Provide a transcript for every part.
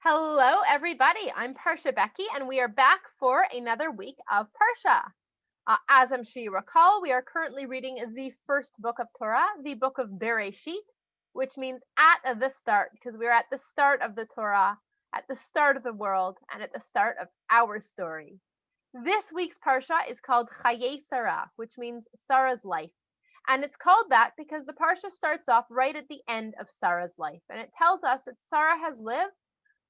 Hello, everybody. I'm Parsha Becky, and we are back for another week of Parsha. As I'm sure you recall, we are currently reading the first book of Torah, the book of Bereishit, which means at the start, because we're at the start of the Torah, at the start of the world, and at the start of our story. This week's Parsha is called Chayei Sarah, which means Sarah's life. And it's called that because the Parsha starts off right at the end of Sarah's life. And it tells us that Sarah has lived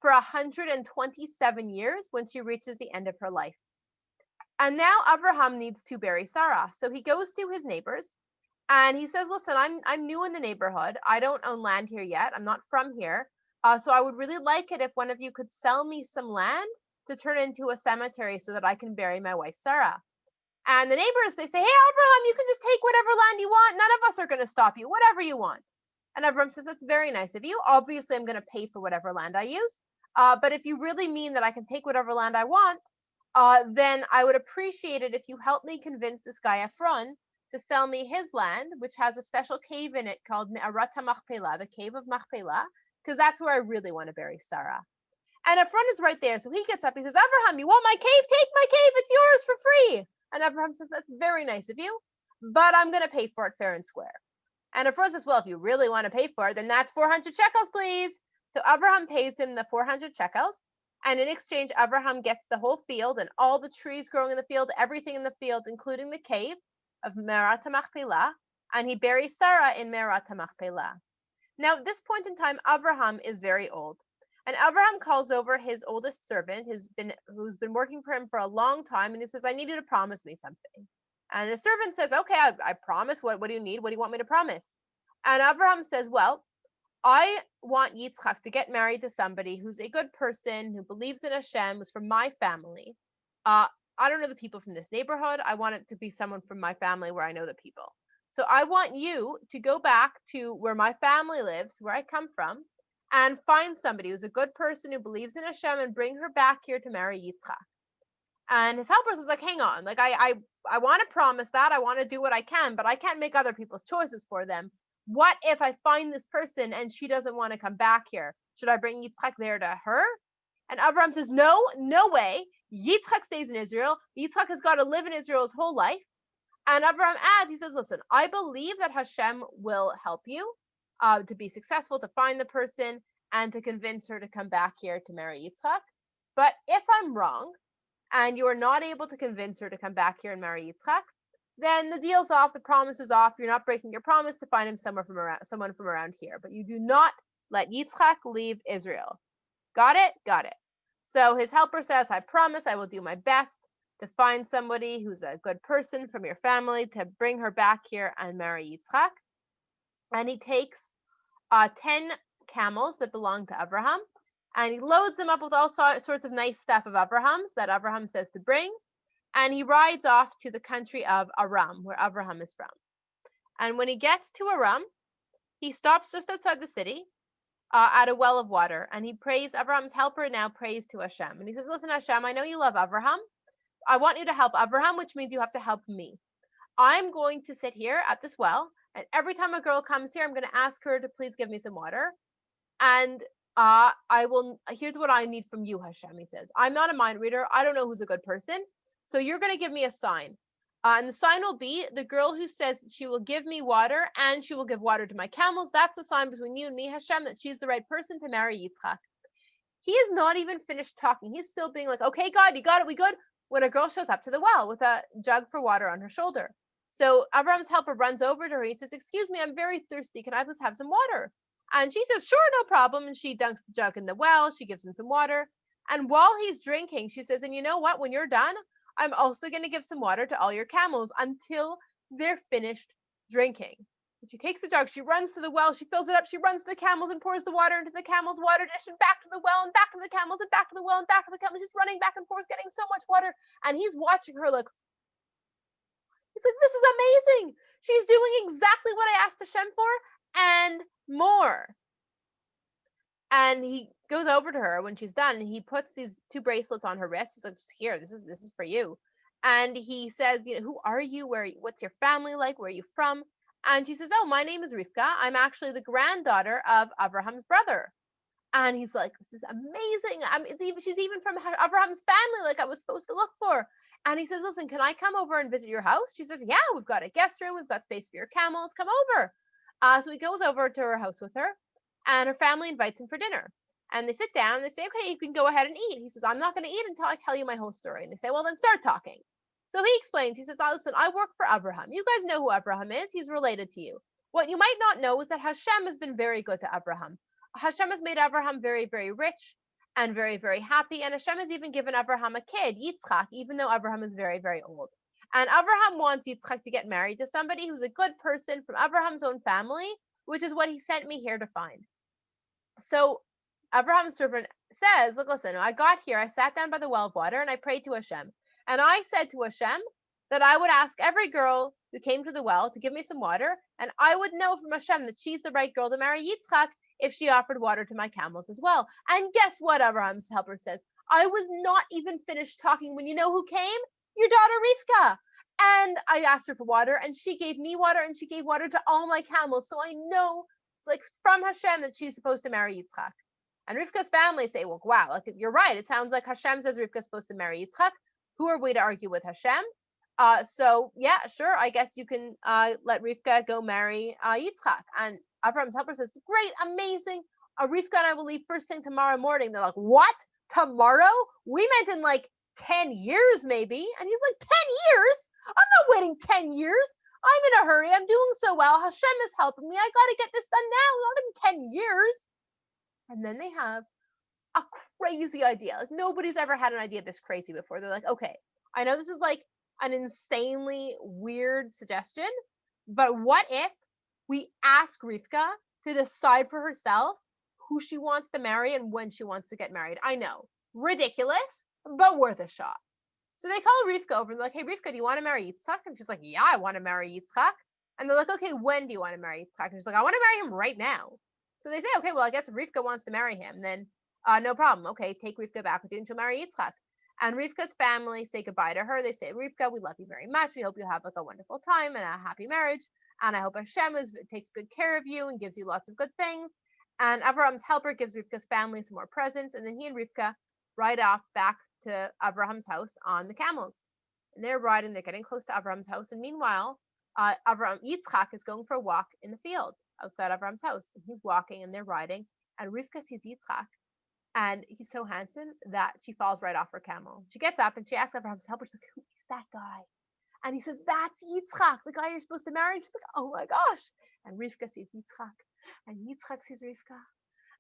for 127 years when she reaches the end of her life. And now Abraham needs to bury Sarah. So he goes to his neighbors and he says, listen, I'm new in the neighborhood. I don't own land here yet. I'm not from here. So I would really like it if one of you could sell me some land to turn into a cemetery so that I can bury my wife Sarah. And the neighbors, they say, hey, Abraham, you can just take whatever land you want. None of us are going to stop you, whatever you want. And Abraham says, that's very nice of you. Obviously, I'm going to pay for whatever land I use. But if you really mean that I can take whatever land I want, then I would appreciate it if you help me convince this guy Ephron to sell me his land, which has a special cave in it called Me'arat HaMachpelah, the cave of Machpelah, because that's where I really want to bury Sarah. And Ephron is right there, so he gets up. He says, Abraham, you want my cave? Take my cave. It's yours for free. And Abraham says, that's very nice of you, but I'm going to pay for it fair and square. And Ephron says, well, if you really want to pay for it, then that's 400 shekels, please. So Abraham pays him the 400 shekels. And in exchange, Abraham gets the whole field and all the trees growing in the field, everything in the field, including the cave of Me'arat HaMachpelah. And he buries Sarah in Me'arat HaMachpelah. Now, at this point in time, Abraham is very old. And Abraham calls over his oldest servant, who's been working for him for a long time, and he says, I need you to promise me something. And the servant says, okay, I promise. What do you need? What do you want me to promise? And Abraham says, well, I want Yitzchak to get married to somebody who's a good person, who believes in Hashem, who's from my family. I don't know the people from this neighborhood. I want it to be someone from my family where I know the people. So I want you to go back to where my family lives, where I come from, and find somebody who's a good person who believes in Hashem and bring her back here to marry Yitzchak. And his helpers is like, hang on, like I want to promise that. I want to do what I can, but I can't make other people's choices for them. What if I find this person and she doesn't want to come back here? Should I bring Yitzchak there to her? And Abraham says, no, no way. Yitzchak stays in Israel. Yitzchak has got to live in Israel his whole life. And Abraham adds, he says, listen, I believe that Hashem will help you to be successful, to find the person, and to convince her to come back here to marry Yitzchak. But if I'm wrong, and you are not able to convince her to come back here and marry Yitzchak, then the deal's off, the promise is off. You're not breaking your promise to find him someone from around here. But you do not let Yitzchak leave Israel. Got it? Got it. So his helper says, I promise I will do my best to find somebody who's a good person from your family to bring her back here and marry Yitzchak. And he takes 10 camels that belong to Abraham, and he loads them up with all sorts of nice stuff of Abraham's that Abraham says to bring, and he rides off to the country of Aram, where Abraham is from. And when he gets to Aram, he stops just outside the city at a well of water, and he prays. Abraham's helper now prays to Hashem, and he says, listen, Hashem, I know you love Abraham. I want you to help Abraham, which means you have to help me. I'm going to sit here at this well, and every time a girl comes here, I'm going to ask her to please give me some water. And here's what I need from you, Hashem, he says. I'm not a mind reader. I don't know who's a good person. So you're going to give me a sign. And the sign will be the girl who says that she will give me water and she will give water to my camels. That's the sign between you and me, Hashem, that she's the right person to marry Yitzchak. He is not even finished talking. He's still being like, okay, God, you got it. We good? When a girl shows up to the well with a jug for water on her shoulder. So Abraham's helper runs over to her. He says, excuse me, I'm very thirsty. Can I please have some water? And she says, sure, no problem. And she dunks the jug in the well. She gives him some water. And while he's drinking, she says, and you know what? When you're done, I'm also going to give some water to all your camels until they're finished drinking. And she takes the jug. She runs to the well. She fills it up. She runs to the camels and pours the water into the camels' water dish and back to the well and back to the camels and back to the well and back to the camels. She's running back and forth, getting so much water. And he's watching her like, he's like, this is amazing. She's doing exactly what I asked Hashem for and more. And he goes over to her when she's done, and he puts these two bracelets on her wrist. He's like, here, this is for you. And he says, you know, who are you? What's your family like? Where are you from? And she says, oh, my name is Rivka. I'm actually the granddaughter of Abraham's brother. And he's like, this is amazing. She's even from Abraham's family, like I was supposed to look for. And he says, listen, can I come over and visit your house? She says, yeah, we've got a guest room. We've got space for your camels. Come over. So he goes over to her house with her, and her family invites him for dinner. And they sit down and they say, okay, you can go ahead and eat. He says, I'm not going to eat until I tell you my whole story. And they say, well, then start talking. So he explains, he says, oh, listen, I work for Abraham. You guys know who Abraham is. He's related to you. What you might not know is that Hashem has been very good to Abraham. Hashem has made Abraham very, very rich and very, very happy. And Hashem has even given Abraham a kid, Yitzchak, even though Abraham is very, very old. And Abraham wants Yitzchak to get married to somebody who's a good person from Abraham's own family, which is what he sent me here to find. So Abraham's servant says, look, listen, I got here, I sat down by the well of water, and I prayed to Hashem. And I said to Hashem that I would ask every girl who came to the well to give me some water, and I would know from Hashem that she's the right girl to marry Yitzchak if she offered water to my camels as well. And guess what, Abraham's helper says? I was not even finished talking when you know who came? Your daughter Rivka. And I asked her for water, and she gave me water, and she gave water to all my camels. So I know it's like from Hashem that she's supposed to marry Yitzchak. And Rivka's family say, well, wow, like you're right. It sounds like Hashem says Rivka's supposed to marry Yitzchak. Who are we to argue with Hashem? So yeah, sure. I guess you can let Rivka go marry Yitzchak. And Abraham's helper says, great, amazing. Rivka and I will leave first thing tomorrow morning. They're like, what? Tomorrow? We meant in like 10 years maybe. And he's like, 10 years? I'm not waiting 10 years. I'm in a hurry. I'm doing so well. Hashem is helping me. I got to get this done now, not in 10 years. And then they have a crazy idea. Like nobody's ever had an idea this crazy before. They're like, okay, I know this is like an insanely weird suggestion, but what if we ask Rivka to decide for herself who she wants to marry and when she wants to get married? I know, ridiculous, but worth a shot. So they call Rivka over and they're like, hey, Rivka, do you want to marry Yitzchak? And she's like, yeah, I want to marry Yitzchak. And they're like, okay, when do you want to marry Yitzchak? And she's like, I want to marry him right now. So they say, okay, well, I guess if Rivka wants to marry him, then no problem. Okay, take Rivka back with you and she'll marry Yitzchak. And Rivka's family say goodbye to her. They say, Rivka, we love you very much. We hope you have like a wonderful time and a happy marriage. And I hope Hashem takes good care of you and gives you lots of good things. And Abraham's helper gives Rivka's family some more presents. And then he and Rivka ride off back to Abraham's house on the camels. And they're riding, they're getting close to Abraham's house. And meanwhile, Yitzchak is going for a walk in the field outside Abraham's house. And he's walking and they're riding. And Rivka sees Yitzchak. And he's so handsome that she falls right off her camel. She gets up and she asks Abraham's helper, she's like, who is that guy? And he says, that's Yitzchak, the guy you're supposed to marry. And she's like, oh my gosh. And Rivka sees Yitzchak. And Yitzchak sees Rivka.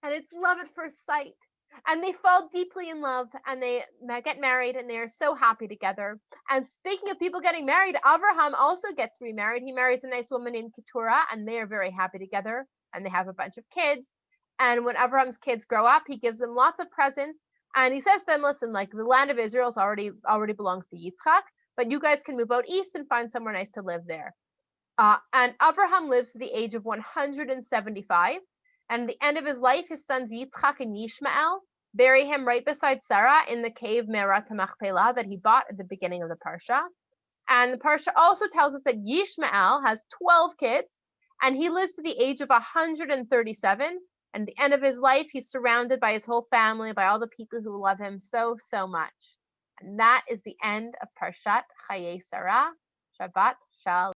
And it's love at first sight. And they fall deeply in love and they get married and they are so happy together. And speaking of people getting married, Abraham also gets remarried. He marries a nice woman named Keturah and they are very happy together and they have a bunch of kids. And when Abraham's kids grow up, he gives them lots of presents. And he says to them, listen, like the land of Israel already belongs to Yitzchak, but you guys can move out east and find somewhere nice to live there. And Abraham lives to the age of 175. And at the end of his life, his sons Yitzchak and Yishmael bury him right beside Sarah in the cave Merat Machpelah that he bought at the beginning of the Parsha. And the Parsha also tells us that Yishmael has 12 kids and he lives to the age of 137. And at the end of his life, he's surrounded by his whole family, by all the people who love him so, so much. And that is the end of Parshat Chayei Sarah. Shabbat Shalom.